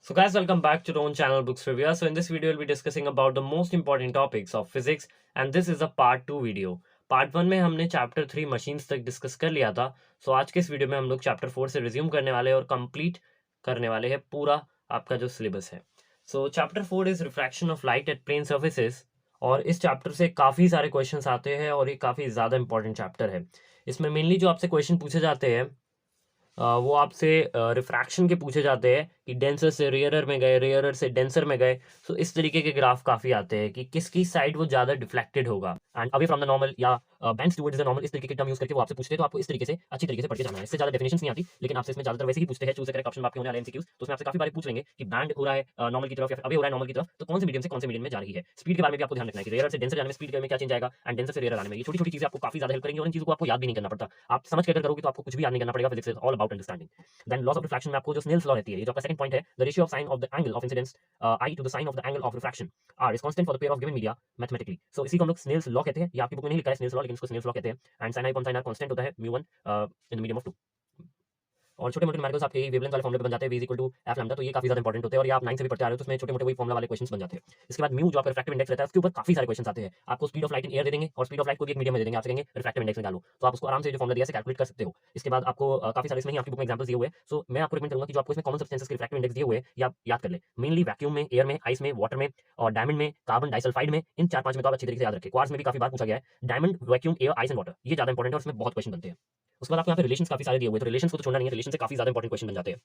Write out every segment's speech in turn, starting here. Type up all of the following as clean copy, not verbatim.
So guys, welcome back to the own channel Books Review. So in this video, we'll be discussing about the most important topics of physics and this is a part 2 video. Part 1 में हमने chapter 3 machines तक discuss कर लिया था. सो आज के इस video में हम लोग चैप्टर 4 से रिज्यूम करने वाले हैं और कंप्लीट करने वाले हैं पूरा आपका जो सिलेबस है. So chapter 4 is refraction of light at plane surfaces और इस चैप्टर से काफ़ी सारे क्वेश्चंस आते हैं और ये काफ़ी ज़्यादा इंपॉर्टेंट चैप्टर है. इसमें मेनली जो आपसे क्वेश्चन पूछे जाते हैं वो आपसे रिफ्रैक्शन के पूछे जाते हैं कि डेंसर से रेयरर में गए, रेयरर से डेंसर में गए. सो इस तरीके के ग्राफ काफ़ी आते हैं कि किसकी साइड वो ज़्यादा डिफ्लेक्टेड होगा and away from the normal या बेंड्स टुवर्ड्स द नॉर्मल. इस तरीके के टर्म यूज करके वो आपसे पूछते हैं, तो आपको इस तरीके से अच्छी तरीके से पढ़ के जाना है. इससे ज़्यादा डेफिनेशंस नहीं आती, लेकिन आपसे इसमें ज़्यादातर वैसे ही पूछते हैं. चूज करेक्ट ऑप्शन आपके होने वाले एमसीक्यूज, तो उसमें आपसे काफी बार पूछ लेंगे कि बैंड हो रहा है नॉर्मल की तरफ या अवे हो रहा है नॉर्मल की तरफ, तो कौन से मीडियम से कौन से मीडियम में जा रही है. स्पीड के बारे में भी आपको ध्यान रखना है कि रेयर से डेंसर जाने में स्पीड में क्या चेंज आएगा एंड डेंसर से रेयर आने में. ये छोटी छोटी चीजें आपको काफी ज्यादा हेल्प करेंगी और इन चीजों को आपको याद भी नहीं करना पड़ता. आप समझ के अगर करोगे तो आपको कुछ भी याद नहीं करना पड़ेगा. Physics is all about understanding. Then laws of refraction में आपको जो स्नेल्स लॉ रहती है, ये जो आपका सेकंड पॉइंट है, the ratio of sine of the angle of incidence I to the sine of the angle of refraction R is constant for the pair of given media mathematically. So इसी को हम लोग Snell's law कहते हैं. ये आपकी book में नहीं लिखा है स्नेल्स लॉ, लेकिन इसको स्नेल्स लॉ कहते हैं. And sine i upon sine r constant होता है mu 1 in the medium of 2. और छोटे मोटे न्यूमेरिकल्स आपके वेवलेंथ वाले फॉर्मूले पे बन जाते हैं, v equal to f lambda. तो ये काफी ज्यादा इंपॉर्टेंट होते हैं और ये आप 9 से भी पढ़ते आ रहे हो, तो उसमें छोटे मोटे वही फॉर्मूला वाले क्वेश्चंस बन जाते हैं. इसके बाद म्यू जो आपका रिफ्रैक्टिव इंडेक्स रहता है, उसके ऊपर काफी सारे क्वेश्चंस आते हैं. आपको speed of light in air दे देंगे और स्पीड ऑफ लाइट को भी एक मीडियम में दे देंगे. आपसे कहेंगे रिफ्रैक्टिव इंडेक्स निकालो, तो आप उसको आराम से जो फॉर्मूला दिया है कैलकुलेट कर सकते हो. इसके बाद आपको काफी सारे इसमें ही आपकी बुक में एग्जांपल्स दिए हुए हैं. सो मैं आपको रिकमेंड करूंगा कि जो आपको इसमें कॉमन सब्सटेंसेस के रिफ्रैक्टिव इंडेक्स दिए हुए हैं ये आप याद कर ले. मेनली वैक्यूम में, एयर में, आइस में, वाटर में और डायमंड में, कार्बन डाइसल्फाइड में, इन 4-5 में तो आप अच्छी तरीके से याद रखें. क्वार्ट्ज में भी काफी बार पूछा गया है. Diamond, vacuum, air, ice and water, ये ज्यादा इंपॉर्टेंट है और इसमें बहुत क्वेश्चन बनते हैं. उसके बाद आपको यहाँ पे रिलेशंस काफी सारे दिए हुए हैं, तो रिलेशंस को तो छोड़ना नहीं है. रिलेशन से काफी ज्यादा इंपॉर्टेंट क्वेश्चन बन जाते हैं.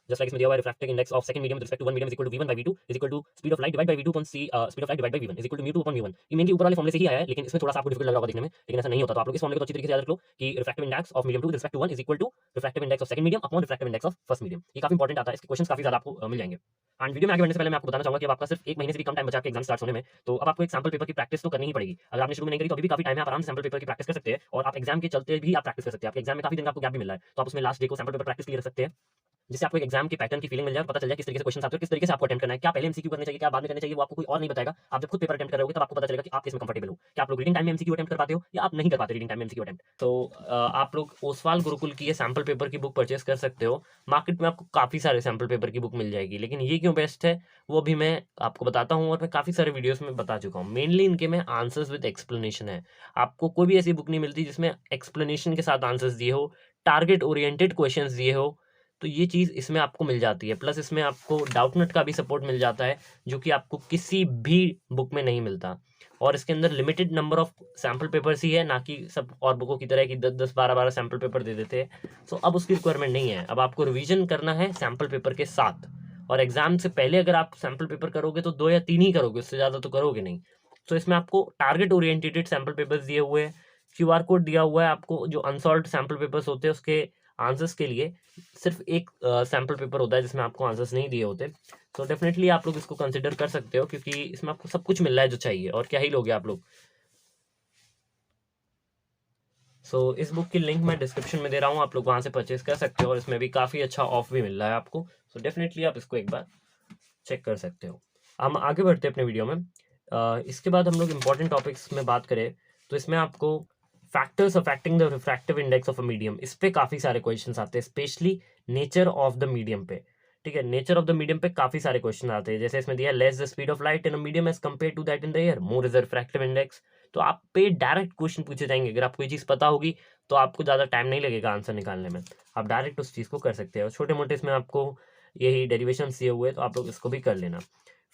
Just like इसमें दिया हुआ है refractive index of second medium with respect to one medium is equal to v1 by v2 is equal to speed of light divide by v2 upon c speed of light divide by v1 is equal to mu2 upon mu1. ये mainly ऊपर वाले फॉर्मूले से ही आया है, लेकिन इसमें थोड़ा सा आपको डिफिकल्ट लग रहा होगा देखने में, लेकिन ऐसा नहीं होता. तो आप लोग इस फॉर्मूले को अच्छी तरीके से याद रख लो कि refractive index of medium 2 with respect to 1 is equal to refractive index of second medium upon refractive index of first medium. ये काफी इंपॉर्टेंट आता है. इसके क्वेश्चंस काफी ज्यादा आपको मिल जाएंगे. एंड वीडियो में आगे बढ़ने से पहले मैं आपको बताना चाहूंगा कि अब आपका सिर्फ 1 महीने से भी कम टाइम बचा आपके एग्जाम स्टार्ट होने में, तो अब आपको एक सैंपल पेपर की प्रैक्टिस तो करनी ही पड़ेगी. अगर आपने शुरू में नहीं करी तो अभी भी काफी टाइम है, आप आराम से सैंपल पेपर की प्रैक्टिस कर सकते हैं और आप एग्जाम के चलते भी आप प्रैक्टिस कर सकते हैं. आपके एग्जाम में काफी दिन का आपको गैप भी मिल रहा है, तो आप उसमें लास्ट डे को सैंपल पेपर प्रैक्टिस के लिए रख सकते हैं, जिससे आपको एक एग्जाम के पैटर्न की फीलिंग मिल जाए और पता चल जाए किस तरीके से क्वेश्चन आते हैं, किस तरीके से आपको अटेम्प्ट करना है, क्या पहले एमसीक्यू करने चाहिए, क्या बाद में करने चाहिए, वो आपको कोई और नहीं बताएगा. आप जब खुद पेपर अटेम्प्ट कर रहे होगे तब आपको पता चलेगा कि आप किसमें कंफर्टेबल हो. क्या आप लोग रीडिंग टाइम में एमसीक्यू अटेम्प्ट कर पाते हो या आप नहीं कर पाते रीडिंग टाइम में एमसीक्यू अटेम्प्ट. तो आप लोग ओसवाल गुरुकुल की ये सैंपल पेपर की बुक परचेस कर सकते हो. मार्केट में आपको काफी सारे सैंपल पेपर की बुक मिल जाएगी, लेकिन ये क्यों बेस्ट है वो भी मैं आपको बताता हूँ और मैं काफी सारे वीडियोस में बता चुका हूँ. मेनली इनके में आंसर्स विद एक्सप्लेनेशन है. आपको कोई भी ऐसी बुक नहीं मिलती जिसमें एक्सप्लेनेशन के साथ आंसर्स दिए हो, टारगेट ओरिएंटेड क्वेश्चंस दिए हो. तो ये चीज़ इसमें आपको मिल जाती है. प्लस इसमें आपको डाउटनट का भी सपोर्ट मिल जाता है, जो कि आपको किसी भी बुक में नहीं मिलता. और इसके अंदर limited number of sample papers ही है, ना कि सब और बुकों की तरह कि 10-10, 12-12 सैम्पल पेपर दे देते हैं. सो अब उसकी रिक्वायरमेंट नहीं है. अब आपको रिवीजन करना है सैम्पल पेपर के साथ, और एग्जाम से पहले अगर आप सैम्पल पेपर करोगे तो 2 या 3 ही करोगे, उससे ज़्यादा तो करोगे नहीं. तो इसमें आपको टारगेट ओरिएंटेड सैम्पल पेपर्स दिए हुए हैं. क्यूआर कोड दिया हुआ है आपको. जो अनसॉल्व्ड सैम्पल पेपर्स होते हैं उसके आंसर्स के लिए सिर्फ एक सैम्पल पेपर होता है जिसमें आपको आंसर्स नहीं दिए होते. तो डेफिनेटली आप लोग इसको कंसिडर कर सकते हो, क्योंकि इसमें आपको सब कुछ मिल रहा है जो चाहिए, और क्या ही लोगे आप लोग. सो इस बुक की लिंक मैं डिस्क्रिप्शन में दे रहा हूँ, आप लोग वहाँ से परचेज कर सकते हो और इसमें भी काफ़ी अच्छा ऑफ भी मिल रहा है आपको. सो डेफिनेटली आप इसको एक बार चेक कर सकते हो. हम आगे बढ़ते हैं अपने वीडियो में. इसके बाद हम लोग इंपॉर्टेंट टॉपिक्स में बात करें तो इसमें आपको factors affecting the refractive index of a medium, इस पे काफ़ी सारे क्वेश्चंस आते हैं, specially nature of the medium पे. ठीक है, नेचर ऑफ द मीडियम पे काफ़ी सारे क्वेश्चन आते हैं. जैसे इसमें दिया less the speed of light in a medium as compare to that in the air, more is the refractive index. तो आप पे डायरेक्ट क्वेश्चन पूछे जाएंगे. अगर आपको ये चीज़ पता होगी तो आपको ज़्यादा टाइम नहीं लगेगा आंसर निकालने में, आप डायरेक्ट उस चीज़ को कर सकते हो. छोटे मोटे इसमें आपको यही डेरिवेशन दिए हुए, तो आप लोग इसको भी कर लेना.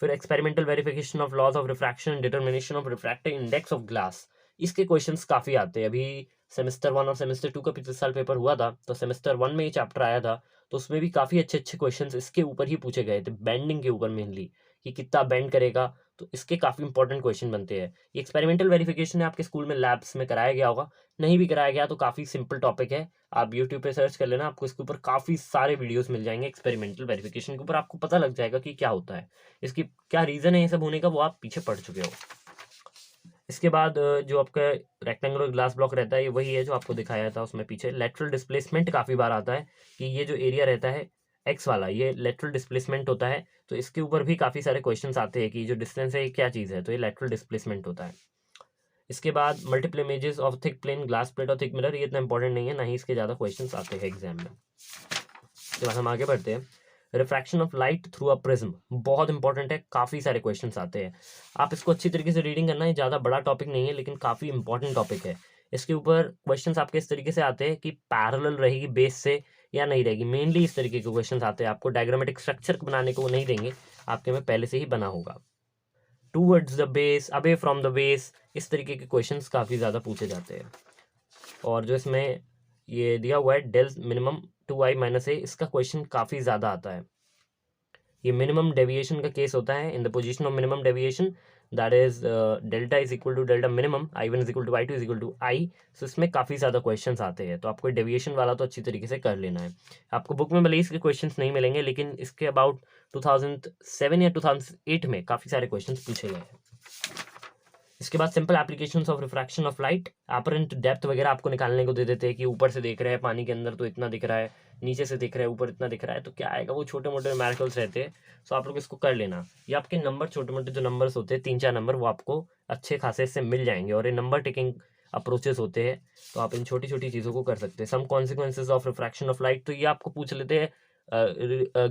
फिर experimental verification of laws of refraction, determination of refractive index of glass, इसके क्वेश्चंस काफ़ी आते हैं. अभी सेमेस्टर 1 और सेमेस्टर 2 का पिछले साल पेपर हुआ था, तो सेमेस्टर 1 में ये चैप्टर आया था, तो उसमें भी काफ़ी अच्छे अच्छे क्वेश्चंस इसके ऊपर ही पूछे गए थे, बेंडिंग के ऊपर मेनली, कि कितना बेंड करेगा. तो इसके काफ़ी इंपॉर्टेंट क्वेश्चन बनते हैं. ये एक्सपेरिमेंटल वेरिफिकेशन है, आपके स्कूल में लैब्स में कराया गया होगा. नहीं भी कराया गया तो काफ़ी सिंपल टॉपिक है, आप यूट्यूब पे सर्च कर लेना, आपको इसके ऊपर काफ़ी सारे वीडियोस मिल जाएंगे. एक्सपेरिमेंटल वेरिफिकेशन के ऊपर आपको पता लग जाएगा कि क्या होता है, इसकी क्या रीज़न है ये सब होने का, वो आप पीछे पढ़ चुके हो. इसके बाद जो आपका रेक्टेंगुलर ग्लास ब्लॉक रहता है, ये वही है जो आपको दिखाया था उसमें पीछे. लेटरल डिस्प्लेसमेंट काफ़ी बार आता है कि ये जो एरिया रहता है एक्स वाला, ये लेटरल डिस्प्लेसमेंट होता है. तो इसके ऊपर भी काफ़ी सारे क्वेश्चंस आते हैं कि जो डिस्टेंस है ये क्या चीज़ है, तो ये लेटरल डिस्प्लेसमेंट होता है. इसके बाद multiple images of thick plane glass plate और थिक मिरर, ये इतना इंपॉर्टेंट नहीं है, ना ही इसके ज़्यादा क्वेश्चन आते हैं एग्जाम में. इसके बाद हम आगे बढ़ते हैं. Refraction of light through a prism, बहुत इंपॉर्टेंट है, काफ़ी सारे क्वेश्चंस आते हैं। आप इसको अच्छी तरीके से रीडिंग करना है, ज़्यादा बड़ा टॉपिक नहीं है लेकिन काफ़ी इंपॉर्टेंट टॉपिक है। इसके ऊपर क्वेश्चंस आपके इस तरीके से आते हैं कि पैरेलल रहेगी बेस से या नहीं रहेगी, मेनली इस तरीके के क्वेश्चंस आते हैं। आपको डायग्रामेटिक स्ट्रक्चर बनाने को वो नहीं देंगे, आपके में पहले से ही बना होगा। Towards the base, away from the base, इस तरीके के क्वेश्चंस काफ़ी ज़्यादा पूछे जाते हैं। और जो इसमें ये दिया हुआ है डेल मिनिमम 2i माइनस ए, इसका क्वेश्चन काफ़ी ज़्यादा आता है। ये मिनिमम डेविएशन का केस होता है। In the position of minimum deviation that is delta is equal to delta minimum, i1 is equal to i2 is equal to I. So इसमें काफ़ी ज़्यादा क्वेश्चंस आते हैं, तो आपको डेविएशन वाला तो अच्छी तरीके से कर लेना है। आपको बुक में भले ही इसके क्वेश्चंस नहीं मिलेंगे, लेकिन इसके अबाउट 2007 या 2008 में काफ़ी सारे क्वेश्चंस पूछे गए हैं। इसके बाद simple applications of refraction of light, apparent depth वगैरह आपको निकालने को दे देते हैं कि ऊपर से देख रहे हैं पानी के अंदर तो इतना दिख रहा है, नीचे से दिख रहा है ऊपर इतना दिख रहा है, तो क्या आएगा, वो छोटे मोटे न्यूमेरिकल्स रहते हैं। सो आप लोग इसको कर लेना। ये आपके नंबर, छोटे मोटे जो नंबर्स होते हैं 3-4 नंबर, वो आपको अच्छे खासे इससे मिल जाएंगे, और ये नंबर टेकिंग अप्रोचेस होते हैं, तो आप इन छोटी छोटी चीज़ों को कर सकते हैं। Some consequences of refraction of light, तो ये आपको पूछ लेते हैं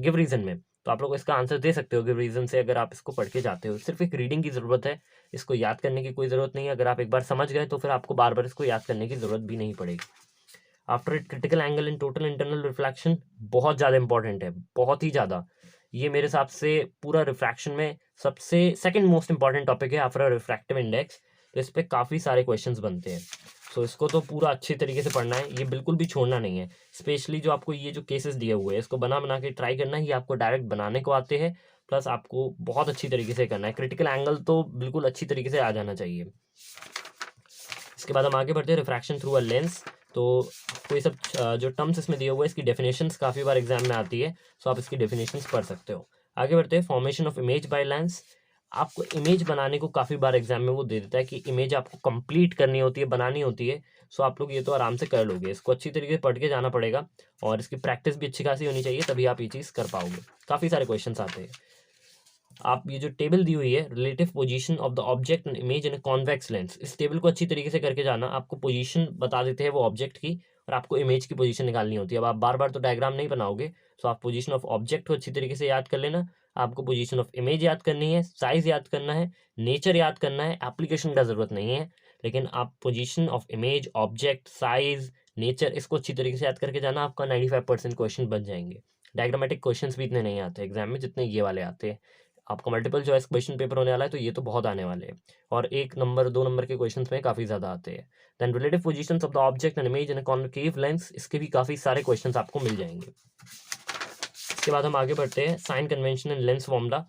गिव रीजन में, तो आप लोग इसका आंसर दे सकते हो गिव रीजन से, अगर आप इसको पढ़ के जाते हो। सिर्फ एक रीडिंग की ज़रूरत है, इसको याद करने की कोई ज़रूरत नहीं है। अगर आप एक बार समझ गए तो फिर आपको बार बार इसको याद करने की ज़रूरत भी नहीं पड़ेगी। After it, critical angle in total internal reflection बहुत ज़्यादा इंपॉर्टेंट है, बहुत ही ज़्यादा। ये मेरे हिसाब से पूरा रिफ्रैक्शन में सबसे सेकंड मोस्ट इंपॉर्टेंट टॉपिक है आफ्टर रिफ्रैक्टिव इंडेक्स। तो इस पर काफ़ी सारे क्वेश्चंस बनते हैं, सो इसको तो पूरा अच्छी तरीके से पढ़ना है, ये बिल्कुल भी छोड़ना नहीं है। स्पेशली जो आपको ये जो केसेस दिए हुए हैं, इसको बना बना के ट्राई करना है। ये आपको डायरेक्ट बनाने को आते हैं, प्लस आपको बहुत अच्छी तरीके से करना है। क्रिटिकल एंगल तो बिल्कुल अच्छी तरीके से आ जाना चाहिए। इसके बाद हम आगे बढ़ते हैं, रिफ्रैक्शन थ्रू अ लेंस। तो आपको ये सब जो टर्म्स इसमें दिए हुए हैं, इसकी डेफिनेशंस काफ़ी बार एग्जाम में आती है, सो आप इसकी डेफिनेशंस पढ़ सकते हो। आगे बढ़ते हैं, formation of image by lens. आपको इमेज बनाने को काफ़ी बार एग्जाम में वो दे देता है कि इमेज आपको कंप्लीट करनी होती है, बनानी होती है। सो आप लोग ये तो आराम से कर लोगे, इसको अच्छी तरीके से पढ़ के जाना पड़ेगा, और इसकी प्रैक्टिस भी अच्छी खासी होनी चाहिए, तभी आप ये चीज़ कर पाओगे। काफ़ी सारे क्वेश्चन आते हैं। आप ये जो टेबल दी हुई है, relative position of the object and image in convex lens, इस टेबल को अच्छी तरीके से करके जाना। आपको पोजीशन बता देते हैं वो ऑब्जेक्ट की, और आपको इमेज की पोजीशन निकालनी होती है। अब आप बार बार तो डायग्राम नहीं बनाओगे, सो आप पोजीशन ऑफ ऑब्जेक्ट को अच्छी तरीके से याद कर लेना। आपको पोजीशन ऑफ इमेज याद करनी है, साइज याद करना है, नेचर याद करना है, एप्लीकेशन का ज़रूरत नहीं है, लेकिन आप position of image, object, size, nature, इसको अच्छी तरीके से याद करके जाना। आपका 95% क्वेश्चन बन जाएंगे। डायग्रामेटिक क्वेश्चंस भी इतने नहीं आते एग्जाम में जितने ये वाले आते हैं। आपका मल्टीपल चॉइस क्वेश्चन पेपर होने वाला है, तो ये तो बहुत आने वाले हैं, और 1 नंबर 2 नंबर के क्वेश्चंस में काफ़ी ज़्यादा आते हैं। Then relative positions of the object and image in a concave lens, इसके भी काफ़ी सारे क्वेश्चंस आपको मिल जाएंगे। इसके बाद हम आगे बढ़ते हैं, sign convention and lens formula.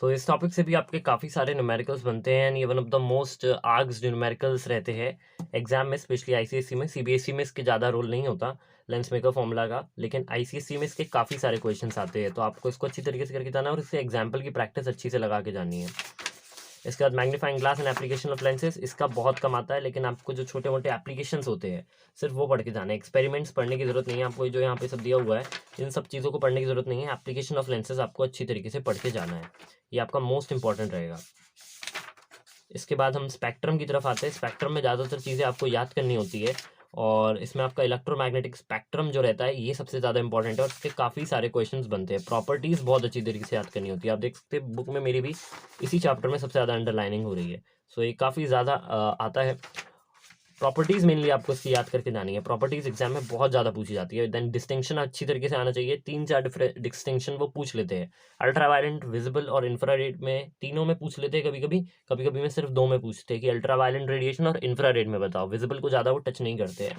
So इस टॉपिक से भी आपके काफ़ी सारे न्यूमेरिकल्स बनते हैं, एंड ये वन ऑफ द मोस्ट आर्ग्स न्यूमेरिकल्स रहते हैं एग्जाम में, स्पेशली आईसीएसई में। सीबीएसई में इसके ज़्यादा रोल नहीं होता लेंस मेकर फॉर्मूला का, लेकिन आईसीएसई में इसके काफ़ी सारे क्वेश्चंस आते हैं, तो आपको इसको अच्छी तरीके से करके जाना है, और इससे एग्जाम्पल की प्रैक्टिस अच्छी से लगा के जानी है। इसके बाद magnifying glass and application of lenses, इसका बहुत कम आता है, लेकिन आपको जो छोटे मोटे एप्लीकेशंस होते हैं सिर्फ वो पढ़ के जाना है। एक्सपेरिमेंट्स पढ़ने की जरूरत नहीं है आपको, जो यहाँ पे सब दिया हुआ है इन सब चीज़ों को पढ़ने की जरूरत नहीं है। एप्लीकेशन ऑफ लेंसेज आपको अच्छी तरीके से पढ़ के जाना है, ये आपका मोस्ट इंपॉर्टेंट रहेगा। इसके बाद हम स्पेक्ट्रम की तरफ आते हैं। स्पेक्ट्रम में ज़्यादातर चीज़ें आपको याद करनी होती है, और इसमें आपका इलेक्ट्रोमैग्नेटिक स्पेक्ट्रम जो रहता है ये सबसे ज़्यादा इंपॉर्टेंट है, और इसके काफ़ी सारे क्वेश्चंस बनते हैं। प्रॉपर्टीज़ बहुत अच्छी तरीके से याद करनी होती है। आप देख सकते हैं बुक में मेरी भी इसी चैप्टर में सबसे ज़्यादा अंडरलाइनिंग हो रही है, सो ये काफ़ी ज़्यादा आता है। प्रॉपर्टीज मेनली आपको इसकी याद करके जानी है, प्रॉपर्टीज एग्जाम में बहुत ज़्यादा पूछी जाती है। देन डिस्टिंक्शन अच्छी तरीके से आना चाहिए, 3-4 डिफरेंट डिस्टिंक्शन वो पूछ लेते हैं। अल्ट्रावायलेंट, विजिबल और इंफ्रारेड में तीनों में पूछ लेते हैं, कभी कभी में सिर्फ 2 में पूछते हैं कि अल्ट्रावायलेंट रेडिएशन और इंफ्रारेड में बताओ। विजिबल को ज़्यादा वो टच नहीं करते हैं,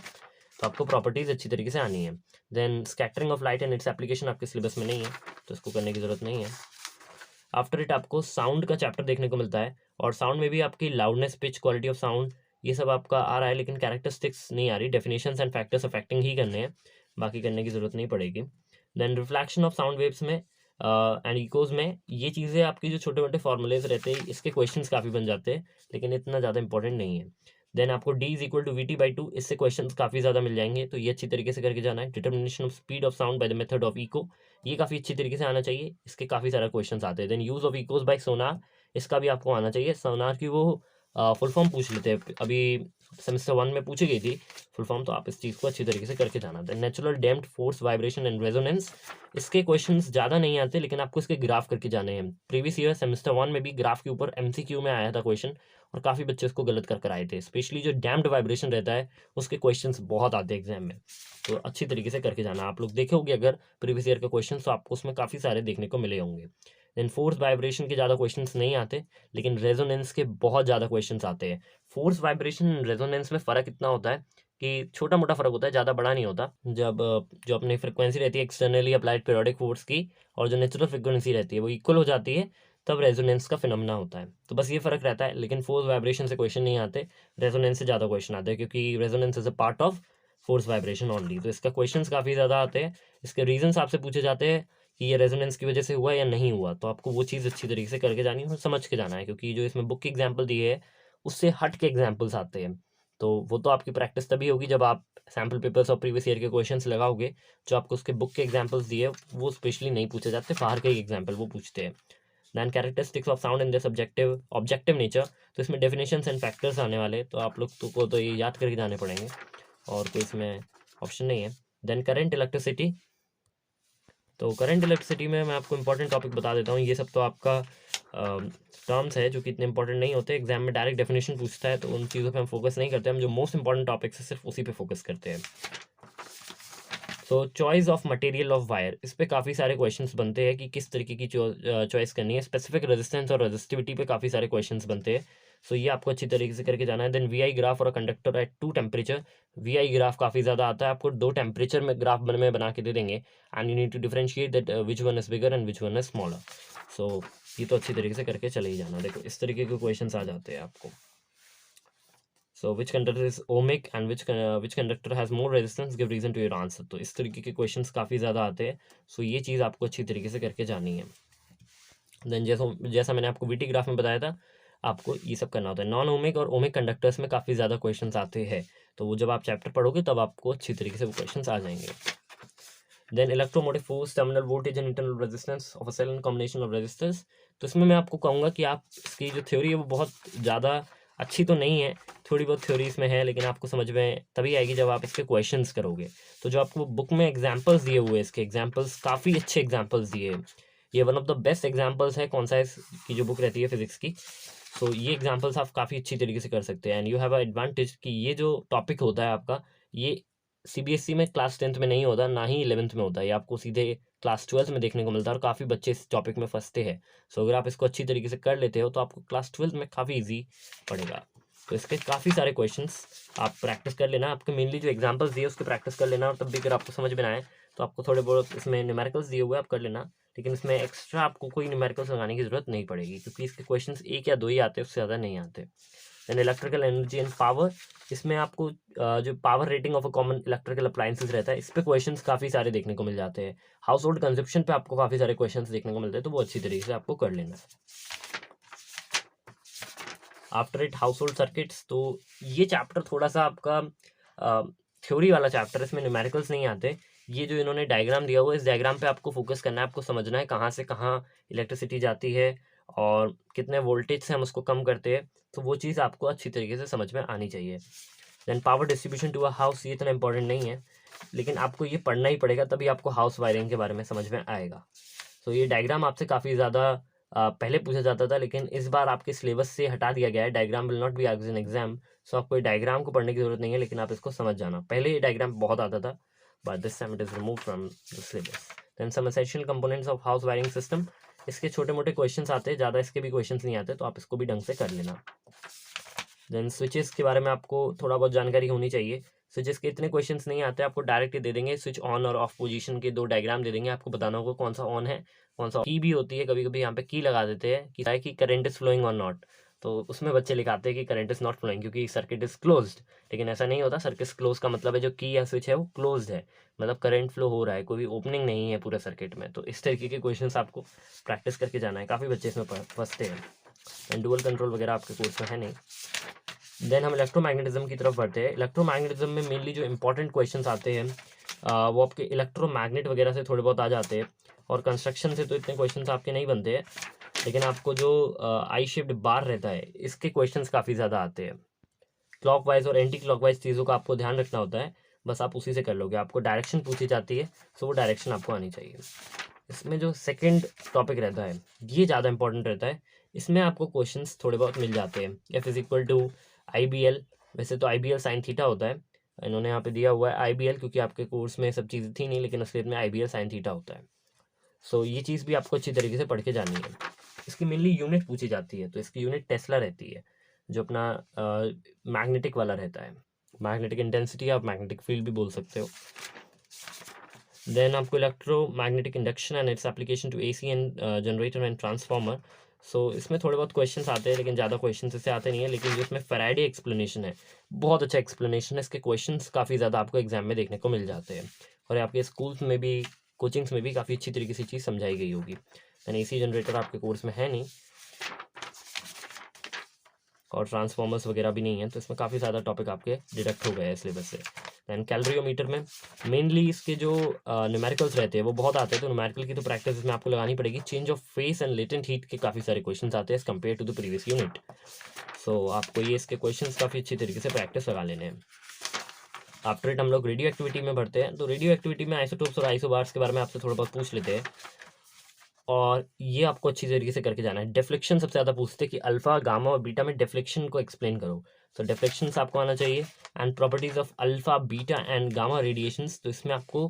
तो आपको प्रॉपर्टीज अच्छी तरीके से आनी है। Then scattering of light and its application आपके सिलेबस में नहीं है, तो इसको करने की जरूरत नहीं है। आफ्टर इट आपको साउंड का चैप्टर देखने को मिलता है, और साउंड में भी आपकी loudness, pitch, quality of sound, ये सब आपका आ रहा है, लेकिन कैरेक्टरिस्टिक्स नहीं आ रही। डेफिनेशंस एंड फैक्टर्स अफेक्टिंग ही करने हैं, बाकी करने की जरूरत नहीं पड़ेगी। Then reflection of sound waves में एंड इकोज में, ये चीज़ें आपकी जो छोटे मोटे फॉर्मूलेज रहते हैं इसके क्वेश्चंस काफ़ी बन जाते हैं, लेकिन इतना ज़्यादा इंपॉर्टेंट नहीं है। देन आपको d is equal to VT/2, इससे क्वेश्चंस काफ़ी ज़्यादा मिल जाएंगे, तो ये अच्छी तरीके से करके जाना है। Determination of speed of sound by the method of echo, ये काफ़ी अच्छी तरीके से आना चाहिए, इसके काफ़ी सारे क्वेश्चंस आते हैं। Then use of echoes by sonar, इसका भी आपको आना चाहिए। सोनार की वो फुल फॉर्म पूछ लेते हैं, अभी सेमेस्टर 1 में पूछी गई थी फुल फॉर्म, तो आप इस चीज़ को अच्छी तरीके से करके जाना। The natural damped force vibration and resonance, इसके क्वेश्चंस ज़्यादा नहीं आते, लेकिन आपको इसके ग्राफ करके जाने हैं। प्रीवियस ईयर सेमेस्टर 1 में भी ग्राफ के ऊपर MCQ में आया था क्वेश्चन, और काफ़ी बच्चे उसको गलत कर आए थे। स्पेशली जो डैम्प्ड वाइब्रेशन रहता है उसके क्वेश्चंस बहुत आते हैं एग्जाम में, तो अच्छी तरीके से करके जाना। आप लोग देखोगे अगर प्रीवियस ईयर का क्वेश्चन, तो आपको उसमें काफ़ी सारे देखने को मिले होंगे। देन फोर्स वाइब्रेशन के ज़्यादा क्वेश्चंस नहीं आते, लेकिन रेजोनेंस के बहुत ज़्यादा क्वेश्चंस आते हैं। फोर्स वाइब्रेशन रेजोनेंस में फ़र्क इतना होता है कि छोटा मोटा फ़र्क होता है, ज़्यादा बड़ा नहीं होता। जब जो अपनी फ्रिक्वेंसी रहती है एक्सटर्नली अप्लाइड पीरियोडिक फोर्स की, और जो नेचुरल फ्रिक्वेंसी रहती है वो इक्वल हो जाती है, तब रेजोनेंस का फिनोमेना होता है। तो बस ये फ़र्क रहता है, लेकिन फोर्स वाइब्रेशन से क्वेश्चन नहीं आते, रेजोनेंस से ज़्यादा क्वेश्चन आते हैं, क्योंकि resonance is a part of force vibration only. तो इसका क्वेश्चन काफ़ी ज़्यादा आते हैं। इसके रीजंस आपसे पूछे जाते हैं कि ये रेजोनेंस की वजह से हुआ या नहीं हुआ, तो आपको वो चीज़ अच्छी तरीके से करके जानी है और समझ के जाना है, क्योंकि जो इसमें बुक की एग्जाम्पल दी है उससे हट के एग्जाम्पल्स आते हैं। तो वो तो आपकी प्रैक्टिस तभी होगी जब आप सैम्पल पेपर्स और प्रीवियस ईयर के क्वेश्चंस लगाओगे। जो आपको उसके बुक के एग्जाम्पल्स दिए वो स्पेशली नहीं पूछे जाते, बाहर के ही एग्जाम्पल वो पूछते हैं। Then characteristics of sound in the subjective objective nature, तो इसमें डेफिनेशंस एंड फैक्टर्स आने वाले, तो आप लोग को तो ये याद करके जाने पड़ेंगे, और कोई इसमें ऑप्शन नहीं है। देन करंट इलेक्ट्रिसिटी, तो करंट इलेक्ट्रिसिटी में मैं आपको इंपॉर्टेंट टॉपिक बता देता हूँ। ये सब तो आपका टर्म्स है जो कि इतने इंपॉर्टेंट नहीं होते, एग्जाम में डायरेक्ट डेफिनेशन पूछता है, तो उन चीज़ों पे हम फोकस नहीं करते, हम जो मोस्ट इंपॉर्टेंट टॉपिक्स है सिर्फ उसी पे फोकस करते हैं। तो choice of material of wire, इस पे काफ़ी सारे क्वेश्चंस बनते हैं कि किस तरीके की चॉइस करनी है। स्पेसिफिक रेजिस्टेंस और रेजिस्टिविटी पे काफ़ी सारे क्वेश्चंस बनते हैं, सो ये आपको अच्छी तरीके से करके जाना है। देन VI ग्राफ और conductor at 2 temperature, VI graph काफ़ी ज़्यादा आता है, आपको 2 टेम्परेचर में ग्राफ बना के दे देंगे, and you need to differentiate that which one is bigger and which one is smaller. So ये तो अच्छी तरीके से करके चले ही जाना। देखो इस तरीके के क्वेश्चंस आ जाते हैं आपको। So which conductor is ohmic and which conductor has more resistance, give reason to your answer. तो इस तरीके के क्वेश्चंस काफ़ी ज़्यादा आते हैं, सो ये चीज़ आपको अच्छी तरीके से करके जानी है। देन जैसा मैंने आपको VT ग्राफ में बताया था, आपको ये सब करना होता है। नॉन ओमिक और ओमिक कंडक्टर्स में काफ़ी ज़्यादा क्वेश्चंस आते हैं, तो वो जब आप चैप्टर पढ़ोगे तब आपको अच्छी तरीके से वो क्वेश्चंस आ जाएंगे। Then electromotive force, terminal voltage and internal resistance of a cell and combination of resistors, तो इसमें मैं आपको कहूँगा कि आप इसकी जो थ्योरी है वो बहुत ज़्यादा अच्छी तो नहीं है, थोड़ी बहुत थ्योरी इसमें है, लेकिन आपको समझ में तभी आएगी जब आप इसके क्वेश्चंस करोगे। तो जो आपको बुक में एग्जाम्पल्स दिए हुए, इसके एग्जाम्पल्स काफ़ी अच्छे एग्जाम्पल्स दिए हैं, ये one of the best examples है कौन सा की जो बुक रहती है फिजिक्स की। तो ये एग्जाम्पल्स आप काफ़ी अच्छी तरीके से कर सकते हैं, and you have a advantage कि ये जो टॉपिक होता है आपका, ये CBSE में क्लास 10th में नहीं होता, ना ही 11th में होता है, ये आपको सीधे क्लास 12th में देखने को मिलता है, और काफ़ी बच्चे इस टॉपिक में फंसते हैं। सो अगर आप इसको अच्छी तरीके से कर लेते हो तो आपको क्लास 12th में काफ़ी ईजी पड़ेगा। तो इसके काफ़ी सारे क्वेश्चंस आप प्रैक्टिस कर लेना, आपके मेनली जो एग्जाम्पल्स दिए उसके प्रैक्टिस कर लेना, और तब भी अगर आपको समझ में ना आए तो आपको थोड़े बहुत इसमें न्यूमेरिकल्स दिए हुए आप कर लेना, लेकिन इसमें एक्स्ट्रा आपको कोई न्यूमेरिकल्स लगाने की जरूरत नहीं पड़ेगी, क्योंकि इसके क्वेश्चंस 1 या 2 ही आते हैं, उससे ज़्यादा नहीं आते। Then electrical energy and power, इसमें आपको जो power rating of a common electrical appliances रहता है, इस पे क्वेश्चंस काफ़ी सारे देखने को मिल जाते हैं। हाउस होल्ड कंजप्शन पे आपको काफ़ी सारे क्वेश्चंस देखने को मिलते हैं, तो वो अच्छी तरीके से आपको कर लेना है। After it house hold circuits, तो ये चैप्टर थोड़ा सा आपका थ्योरी वाला चैप्टर है, इसमें न्यूमेरिकल्स नहीं आते। ये जो इन्होंने डायग्राम दिया हुआ है, इस डायग्राम पे आपको फोकस करना है, आपको समझना है कहाँ से कहाँ इलेक्ट्रिसिटी जाती है और कितने वोल्टेज से हम उसको कम करते हैं, तो वो चीज़ आपको अच्छी तरीके से समझ में आनी चाहिए। Then power distribution to a house, ये इतना इंपॉर्टेंट नहीं है, लेकिन आपको ये पढ़ना ही पड़ेगा, तभी आपको हाउस वायरिंग के बारे में समझ में आएगा। तो ये डायग्राम आपसे काफ़ी ज़्यादा पहले पूछा जाता था, लेकिन इस बार आपके सिलेबस से हटा दिया गया है। Diagram will not be asked in exam, so आपको डायग्राम को पढ़ने की जरूरत नहीं है, लेकिन आप इसको समझ जाना। पहले ये डायग्राम बहुत आता था, but this time it is remove from the syllabus. Then some essential components of house wiring system, इसके छोटे मोटे क्वेश्चंस आते हैं, ज़्यादा इसके भी क्वेश्चंस नहीं आते, तो आप इसको भी ढंग से कर लेना। देन स्विचेस के बारे में आपको थोड़ा बहुत जानकारी होनी चाहिए। स्विचेस के इतने क्वेश्चंस नहीं आते, आपको डायरेक्ट ही दे देंगे, स्विच ऑन और ऑफ पोजीशन के 2 डायग्राम दे देंगे, आपको बताना होगा कौन सा ऑन है कौन सा। की भी होती है, कभी कभी यहाँ पे की लगा देते हैं कि करंट इज फ्लोइंग और नॉट, तो उसमें बच्चे लिखाते हैं कि करंट इज नॉट फ्लोइंग क्योंकि सर्किट इज क्लोज्ड, लेकिन ऐसा नहीं होता। सर्किट क्लोज का मतलब है जो की या स्विच है वो क्लोज्ड है, मतलब करंट फ्लो हो रहा है, कोई ओपनिंग नहीं है पूरे सर्किट में। तो इस तरीके के क्वेश्चंस आपको प्रैक्टिस करके जाना है, काफ़ी बच्चे इसमें फंसते हैं। एंड डुअल कंट्रोल वगैरह आपके कोर्स में है नहीं। देन हम इलेक्ट्रोमैग्नेटिज्म की तरफ बढ़ते हैं। इलेक्ट्रोमैग्नेटिज्म में मेनली जो इंपॉर्टेंट क्वेश्चंस आते हैं वो आपके इलेक्ट्रोमैग्नेट वगैरह से थोड़े बहुत आ जाते हैं, और कंस्ट्रक्शन से तो इतने क्वेश्चंस आपके नहीं बनते हैं, लेकिन आपको जो आई शेप्ड बार रहता है इसके क्वेश्चंस काफ़ी ज़्यादा आते हैं। क्लॉकवाइज और एंटी क्लॉकवाइज चीज़ों का आपको ध्यान रखना होता है, बस आप उसी से कर लोगे। आपको डायरेक्शन पूछी जाती है, सो वो डायरेक्शन आपको आनी चाहिए। इसमें जो सेकंड टॉपिक रहता है ये ज़्यादा इंपॉर्टेंट रहता है। इसमें आपको क्वेश्चंस थोड़े बहुत मिल जाते हैं। F is equal to i b l, वैसे तो i b l sine theta होता है, इन्होंने यहाँ पे दिया हुआ है आई बी एल क्योंकि आपके कोर्स में सब चीज़ें थी नहीं, लेकिन असलियत में आई बी एल साइन थीटा होता है। सो ये चीज़ भी आपको अच्छी तरीके से पढ़ के जानी है। इसकी मेनली यूनिट पूछी जाती है, तो इसकी यूनिट टेस्ला रहती है, जो अपना मैग्नेटिक वाला रहता है। मैग्नेटिक इंटेंसिटी आप मैग्नेटिक फील्ड भी बोल सकते हो। देन आपको electromagnetic induction and its application to AC and generator and transformer. So इसमें थोड़े बहुत क्वेश्चंस आते हैं, लेकिन ज़्यादा क्वेश्चंस इससे आते नहीं है। लेकिन जो इसमें फैराडे एक्सप्लेनेशन है, बहुत अच्छा एक्सप्लेनेशन है। इसके क्वेश्चंस काफ़ी ज़्यादा आपको एग्जाम में देखने को मिल जाते हैं, और आपके स्कूल्स में भी, कोचिंग्स में भी काफ़ी अच्छी तरीके से चीज़ समझाई गई होगी। एंड एसी जनरेटर आपके कोर्स में है नहीं, और ट्रांसफार्मर्स वगैरह भी नहीं है, तो इसमें काफ़ी ज़्यादा टॉपिक आपके डिडक्ट हो गए हैं सिलेबस से। दैन कैलोरीमीटर में मेनली इसके जो न्यूमेरिकल्स रहते हैं वो बहुत आते हैं, तो न्यूमेरिकल की तो प्रैक्टिस इसमें आपको लगानी पड़ेगी। Change of phase and latent heat के काफ़ी सारे क्वेश्चंस आते हैं as compare to the previous unit. So आपको ये इसके क्वेश्चंस काफ़ी अच्छी तरीके से प्रैक्टिस लगा लेने हैं। आफ्टर इट हम लोग रेडियो एक्टिविटी में बढ़ते हैं। तो रेडियो एक्टिविटी में आइसोटोप्स और आइसोबार्स के बारे में आपसे थोड़ा बहुत पूछ लेते हैं, और ये आपको अच्छी तरीके से करके जाना है। डिफ्लेक्शन सबसे ज़्यादा पूछते हैं कि अल्फा, गामा और बीटा में डिफ्लेक्शन को एक्सप्लेन करो, तो डिफ्लेक्शन आपको आना चाहिए। And properties of alpha, beta and gamma radiations, तो इसमें आपको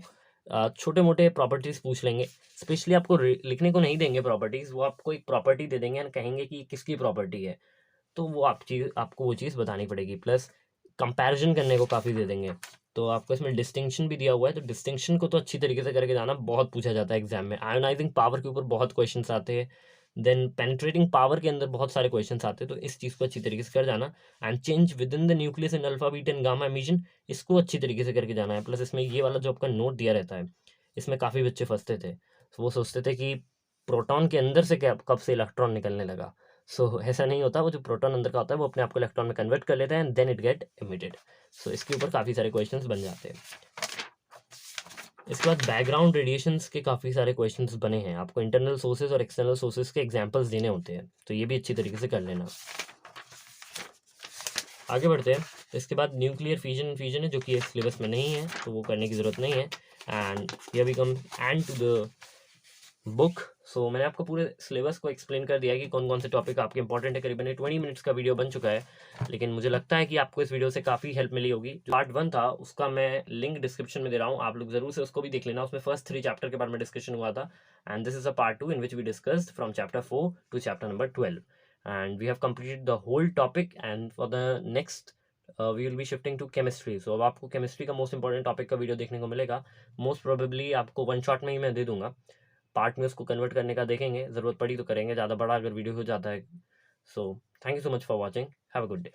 छोटे मोटे प्रॉपर्टीज पूछ लेंगे। स्पेशली आपको लिखने को नहीं देंगे प्रॉपर्टीज, वो आपको एक प्रॉपर्टी दे देंगे और कहेंगे कि किसकी प्रॉपर्टी है, तो वो आपको वो चीज़ बतानी पड़ेगी। प्लस कंपैरिजन करने को काफ़ी दे देंगे, तो आपको इसमें डिस्टिंक्शन भी दिया हुआ है, तो डिस्टिंक्शन को तो अच्छी तरीके से करके जाना, बहुत पूछा जाता है एग्जाम में। आयोनाइजिंग पावर के ऊपर बहुत क्वेश्चंस आते हैं। देन पेनिट्रेटिंग पावर के अंदर बहुत सारे क्वेश्चंस आते हैं, तो इस चीज़ को अच्छी तरीके से कर जाना। And change with in the nucleus in alpha, beta and gamma emission, इसको अच्छी तरीके से करके जाना है। प्लस इसमें ये वाला जो आपका नोट दिया रहता है, इसमें काफ़ी बच्चे फंसते थे, तो वो सोचते थे कि प्रोटॉन के अंदर से क्या कब से इलेक्ट्रॉन निकलने लगा। सो ऐसा नहीं होता, वो जो प्रोटॉन अंदर का होता है वो अपने आप को इलेक्ट्रॉन में कन्वर्ट कर लेता है and then it get emitted. So इसके ऊपर काफ़ी सारे क्वेश्चंस बन जाते हैं। इसके बाद बैकग्राउंड रेडिएशंस के काफ़ी सारे क्वेश्चंस बने हैं, आपको इंटरनल सोर्सेज और एक्सटर्नल सोर्सेज के एग्जांपल्स देने होते हैं, तो ये भी अच्छी तरीके से कर लेना। आगे बढ़ते हैं। इसके बाद न्यूक्लियर फ्यूजन है, जो कि सिलेबस में नहीं है, तो वो करने की ज़रूरत नहीं है। And here we come and to the book. So मैंने आपको पूरे सिलेबस को एक्सप्लेन कर दिया है कि कौन कौन से टॉपिक आपके इंपॉर्टेंट है। करीबन 20 मिनट्स का वीडियो बन चुका है, लेकिन मुझे लगता है कि आपको इस वीडियो से काफ़ी हेल्प मिली होगी। जो पार्ट 1 था उसका मैं लिंक डिस्क्रिप्शन में दे रहा हूँ, आप लोग जरूर से उसको भी देख लेना। उसमें फर्स्ट 3 चैप्टर के बारे में डिस्कशन हुआ था, and this is a part 2 in which we discussed from chapter 4 to chapter number 12, and we have completed the whole topic. And for the next we will be shifting to chemistry. So अब आपको chemistry का most important topic का video देखने को मिलेगा। Most probably आपको one shot में ही मैं दे दूंगा, पार्ट में उसको कन्वर्ट करने का देखेंगे, ज़रूरत पड़ी तो करेंगे, ज़्यादा बड़ा अगर वीडियो हो जाता है। So thank you so much for watching, have a good day.